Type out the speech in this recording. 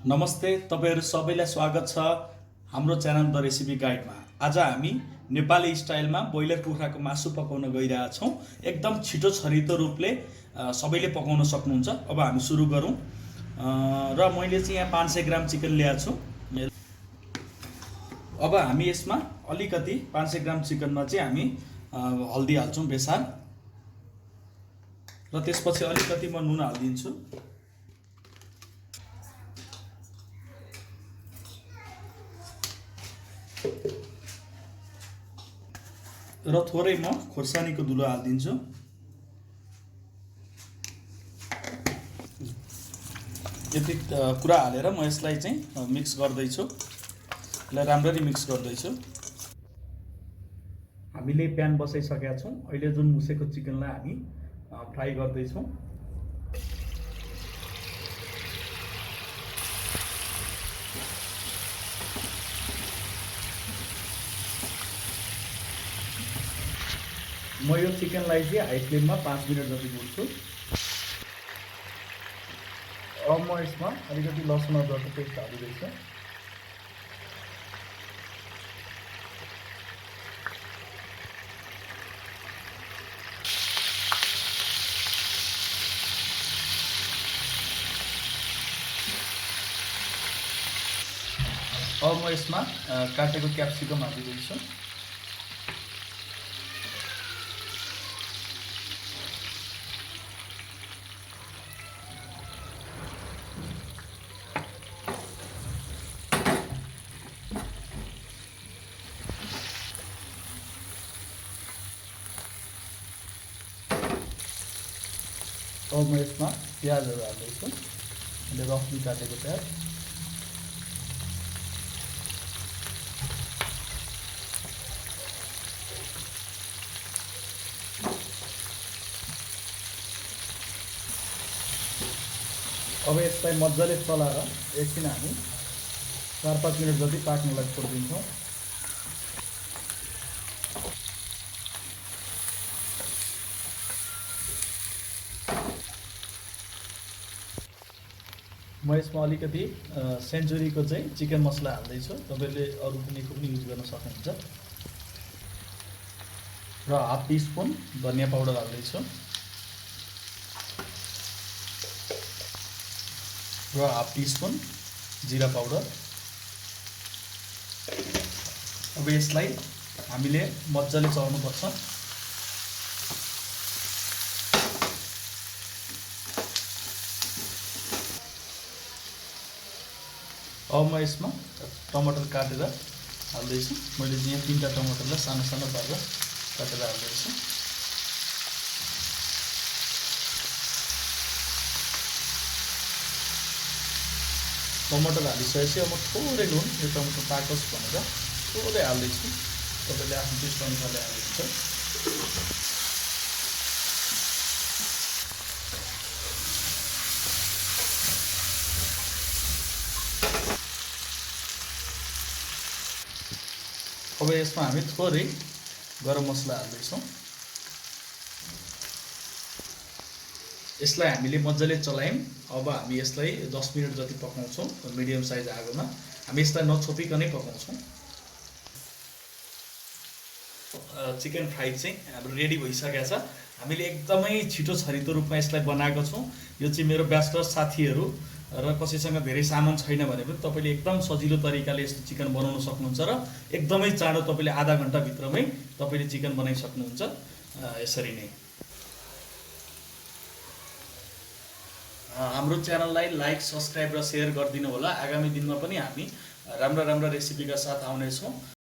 नमस्ते, तपाईहरु सबैलाई स्वागत छ हाम्रो च्यानल द रेसिपी गाइडमा। आज हामी नेपाली स्टाइलमा ब्रोइलर कुखुराको मासु पकाउन गइरहेका छौं। एकदम छिटो छरितो रूपले सबैले पकाउन सक्नुहुन्छ। अब हामी सुरु गरौं। र मैले चाहिँ यहाँ 500 ग्राम चिकन ल्याएको छु। अब हामी यसमा अलिकति 500 ग्राम चिकनमा चाहिँ हामी हल्दी हाल्छौं बेसार, र त्यसपछि अलिकति म नुन हाल्दिन्छु। र थोरै म खोर्सानीको धुलो हाल्दिन्छु। यति कुरा हालेर म यसलाई चाहिँ मिक्स गर्दैछु। यसलाई राम्ररी मिक्स गर्दैछु। हामीले प्यान बसाइसकेका छौं। अहिले जुन मुसेको चिकनलाई हामी फ्राई गर्दैछौं। म यो चिकनलाई चाहिँ हाई फ्लेममा 5 मिनट जति भुट्छु। अब म यसमा अलिकति लसुन अदरकको पेस्ट हालिदिन्छु। अब म यसमा काटेको क्याप्सिकम हालिदिन्छु। अब म यसमा प्याजहरु हाल्दैछु। मैले रफली काटेको प्याज। अब यसलाई मजाले चलाएर एकछिन हामी 4-5 मिनट जति पाक्नलाई छोड्दिन्छौँ। म यसमा अलिकति सेन्चुरीको चाहिँ चिकन मसला हाल्दैछु। तपाईले अरु कुनैको पनि युज गर्न सक्नुहुन्छ। र हाफ टीस्पुन धनिया पाउडर हाल्दैछु। र हाफ टीस्पुन जीरा पाउडर। अब यसलाई हामीले मजाले चलाउनु पर्छ। अब म यसमा टमाटर काटेर हाल्दैछु। मैले चाहिँ यहाँ 3टा टमाटरलाई सानो सानो पारेर काटेर हाल्दैछु। टमाटर हालिसकेपछि अब म थोरै नुन, यो टमाटर पाकोस् भनेर थोरै हाल्दैछु। तपाईले आफ्नो टेस्ट अनुसारले हाल्नुहुन्छ। अब यसमा हामी थोरै गरम मसला हाल्दैछौँ। यसलाई हामीले मजाले चलायौं। अब हामी यसलाई 10 मिनेट जति पकाउँछौँ मिडियम साइज आगोमा। हामी यसलाई नछोपिकनै पकाउँछौँ। चिकन फ्राई चाहिँ हाम्रो रेडी भइसकेको छ। हामीले एकदमै छिटो छरितो रूपमा यसलाई बनाएको छौँ। यो चाहिँ मेरो ब्याचलर साथीहरु र कसैसँग धेरै सामान छैन भने पनि तपाईले एकदम सजिलो तरिकाले यस्तो चिकन बनाउन सक्नुहुन्छ र एकदमै चाँडो तपाईले आधा घण्टा भित्रमै तपाईले चिकन बनाइ सक्नुहुन्छ। यसरी नै हाम्रो च्यानललाई लाइक, सब्स्क्राइब र शेयर गरिदिनु होला। आगामी दिनमा पनि हामी राम्रा रेसिपीका साथ आउने छौं।